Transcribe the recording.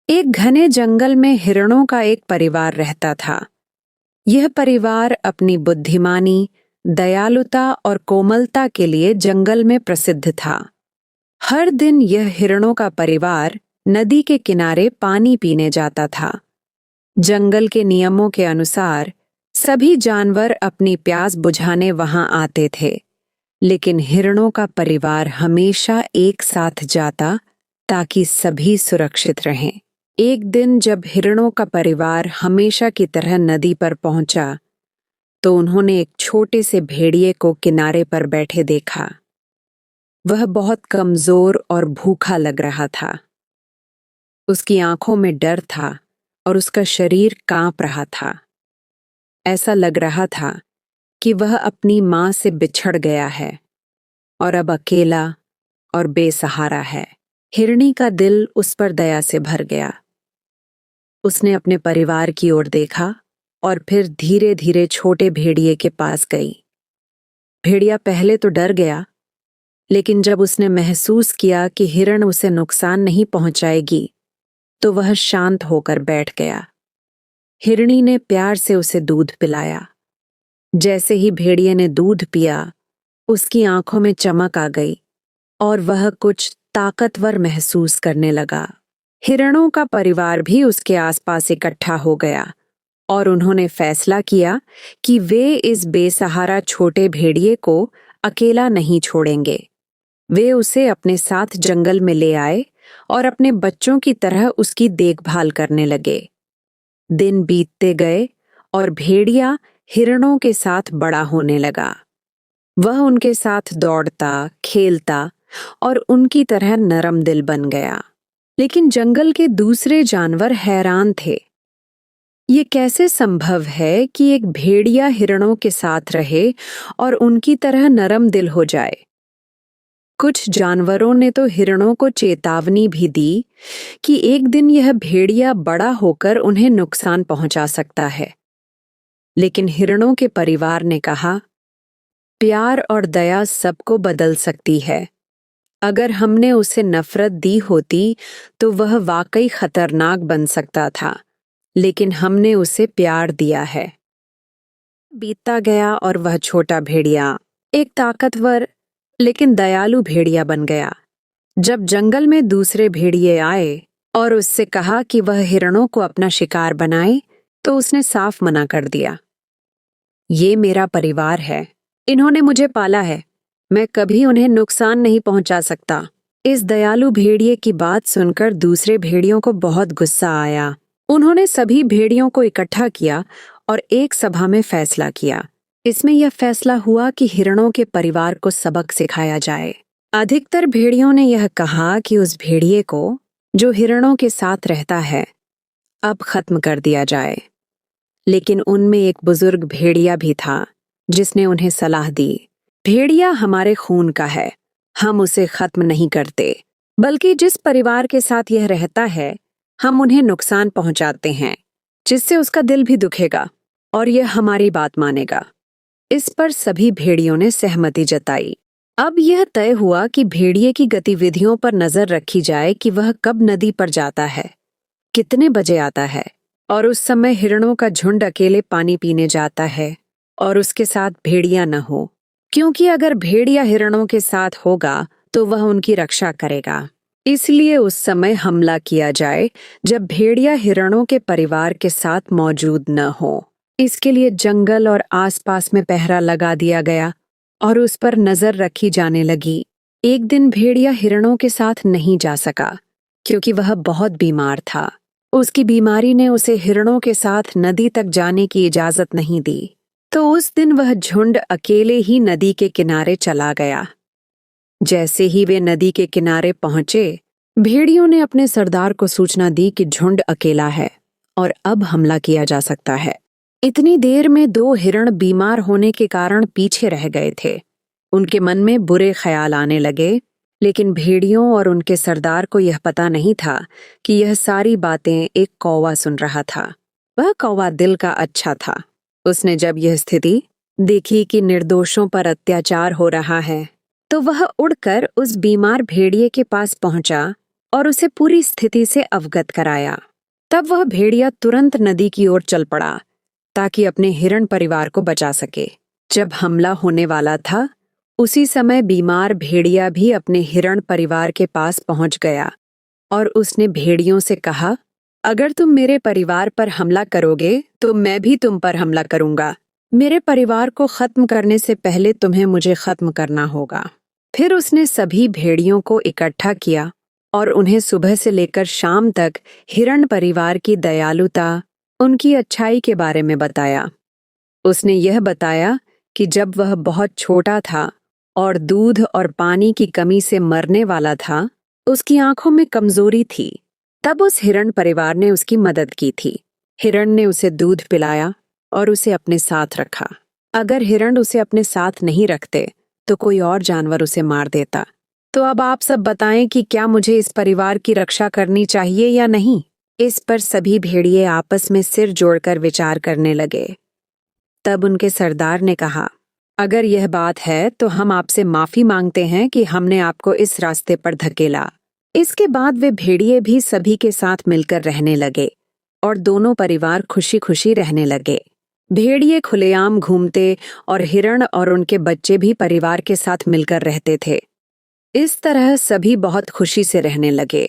एक घने जंगल में हिरणों का एक परिवार रहता था। यह परिवार अपनी बुद्धिमानी, दयालुता और कोमलता के लिए जंगल में प्रसिद्ध था। हर दिन यह हिरणों का परिवार नदी के किनारे पानी पीने जाता था। जंगल के नियमों के अनुसार सभी जानवर अपनी प्यास बुझाने वहां आते थे, लेकिन हिरणों का परिवार हमेशा एक साथ जाता ताकि सभी सुरक्षित रहें। एक दिन जब हिरणों का परिवार हमेशा की तरह नदी पर पहुंचा, तो उन्होंने एक छोटे से भेड़िए को किनारे पर बैठे देखा। वह बहुत कमजोर और भूखा लग रहा था। उसकी आंखों में डर था और उसका शरीर कांप रहा था। ऐसा लग रहा था कि वह अपनी मां से बिछड़ गया है और अब अकेला और बेसहारा है। हिरनी का दिल उस पर दया से भर गया। उसने अपने परिवार की ओर देखा और फिर धीरे धीरे छोटे भेड़िए के पास गई। भेड़िया पहले तो डर गया, लेकिन जब उसने महसूस किया कि हिरण उसे नुकसान नहीं पहुंचाएगी, तो वह शांत होकर बैठ गया। हिरनी ने प्यार से उसे दूध पिलाया। जैसे ही भेड़िए ने दूध पिया, उसकी आंखों में चमक आ गई और वह कुछ ताकतवर महसूस करने लगा। हिरणों का परिवार भी उसके आसपास इकट्ठा हो गया और उन्होंने फैसला किया कि वे इस बेसहारा छोटे भेड़िए को अकेला नहीं छोड़ेंगे। वे उसे अपने साथ जंगल में ले आए और अपने बच्चों की तरह उसकी देखभाल करने लगे। दिन बीतते गए और भेड़िया हिरणों के साथ बड़ा होने लगा। वह उनके साथ दौड़ता, खेलता और उनकी तरह नरम दिल बन गया। लेकिन जंगल के दूसरे जानवर हैरान थे। ये कैसे संभव है कि एक भेड़िया हिरणों के साथ रहे और उनकी तरह नरम दिल हो जाए? कुछ जानवरों ने तो हिरणों को चेतावनी भी दी कि एक दिन यह भेड़िया बड़ा होकर उन्हें नुकसान पहुंचा सकता है। लेकिन हिरणों के परिवार ने कहा, प्यार और दया सबको बदल सकती है। अगर हमने उसे नफरत दी होती तो वह वाकई खतरनाक बन सकता था, लेकिन हमने उसे प्यार दिया है। बीतता गया और वह छोटा भेड़िया एक ताकतवर लेकिन दयालु भेड़िया बन गया। जब जंगल में दूसरे भेड़िए आए और उससे कहा कि वह हिरणों को अपना शिकार बनाए, तो उसने साफ मना कर दिया। ये मेरा परिवार है, इन्होंने मुझे पाला है, मैं कभी उन्हें नुकसान नहीं पहुंचा सकता। इस दयालु भेड़िए की बात सुनकर दूसरे भेड़ियों को बहुत गुस्सा आया। उन्होंने सभी भेड़ियों को इकट्ठा किया और एक सभा में फैसला किया। इसमें यह फैसला हुआ कि हिरणों के परिवार को सबक सिखाया जाए। अधिकतर भेड़ियों ने यह कहा कि उस भेड़िए को, जो हिरणों के साथ रहता है, अब खत्म कर दिया जाए। लेकिन उनमें एक बुजुर्ग भेड़िया भी था जिसने उन्हें सलाह दी, भेड़िया हमारे खून का है, हम उसे खत्म नहीं करते, बल्कि जिस परिवार के साथ यह रहता है, हम उन्हें नुकसान पहुंचाते हैं, जिससे उसका दिल भी दुखेगा और यह हमारी बात मानेगा। इस पर सभी भेड़ियों ने सहमति जताई। अब यह तय हुआ कि भेड़िए की गतिविधियों पर नजर रखी जाए कि वह कब नदी पर जाता है, कितने बजे आता है और उस समय हिरणों का झुंड अकेले पानी पीने जाता है और उसके साथ भेड़िया न हो, क्योंकि अगर भेड़िया हिरणों के साथ होगा तो वह उनकी रक्षा करेगा। इसलिए उस समय हमला किया जाए जब भेड़िया हिरणों के परिवार के साथ मौजूद न हो। इसके लिए जंगल और आसपास में पहरा लगा दिया गया और उस पर नजर रखी जाने लगी। एक दिन भेड़िया हिरणों के साथ नहीं जा सका क्योंकि वह बहुत बीमार था। उसकी बीमारी ने उसे हिरणों के साथ नदी तक जाने की इजाजत नहीं दी, तो उस दिन वह झुंड अकेले ही नदी के किनारे चला गया। जैसे ही वे नदी के किनारे पहुंचे, भेड़ियों ने अपने सरदार को सूचना दी कि झुंड अकेला है और अब हमला किया जा सकता है। इतनी देर में दो हिरण बीमार होने के कारण पीछे रह गए थे। उनके मन में बुरे ख्याल आने लगे, लेकिन भेड़ियों और उनके सरदार को यह पता नहीं था कि यह सारी बातें एक कौवा सुन रहा था। वह कौवा दिल का अच्छा था। उसने जब यह स्थिति देखी कि निर्दोषों पर अत्याचार हो रहा है, तो वह उड़कर उस बीमार भेड़िए के पास पहुंचा और उसे पूरी स्थिति से अवगत कराया। तब वह भेड़िया तुरंत नदी की ओर चल पड़ा ताकि अपने हिरण परिवार को बचा सके। जब हमला होने वाला था, उसी समय बीमार भेड़िया भी अपने हिरण परिवार के पास पहुंच गया और उसने भेड़ियों से कहा, अगर तुम मेरे परिवार पर हमला करोगे तो मैं भी तुम पर हमला करूंगा। मेरे परिवार को खत्म करने से पहले तुम्हें मुझे खत्म करना होगा। फिर उसने सभी भेड़ियों को इकट्ठा किया और उन्हें सुबह से लेकर शाम तक हिरण परिवार की दयालुता, उनकी अच्छाई के बारे में बताया। उसने यह बताया कि जब वह बहुत छोटा था और दूध और पानी की कमी से मरने वाला था, उसकी आंखों में कमजोरी थी। तब उस हिरण परिवार ने उसकी मदद की थी। हिरण ने उसे दूध पिलाया और उसे अपने साथ रखा। अगर हिरण उसे अपने साथ नहीं रखते तो कोई और जानवर उसे मार देता। तो अब आप सब बताएं कि क्या मुझे इस परिवार की रक्षा करनी चाहिए या नहीं? इस पर सभी भेड़िए आपस में सिर जोड़कर विचार करने लगे। तब उनके सरदार ने कहा, अगर यह बात है तो हम आपसे माफी मांगते हैं कि हमने आपको इस रास्ते पर धकेला। इसके बाद वे भेड़िए भी सभी के साथ मिलकर रहने लगे और दोनों परिवार खुशी खुशी रहने लगे। भेड़िए खुलेआम घूमते और हिरण और उनके बच्चे भी परिवार के साथ मिलकर रहते थे। इस तरह सभी बहुत खुशी से रहने लगे।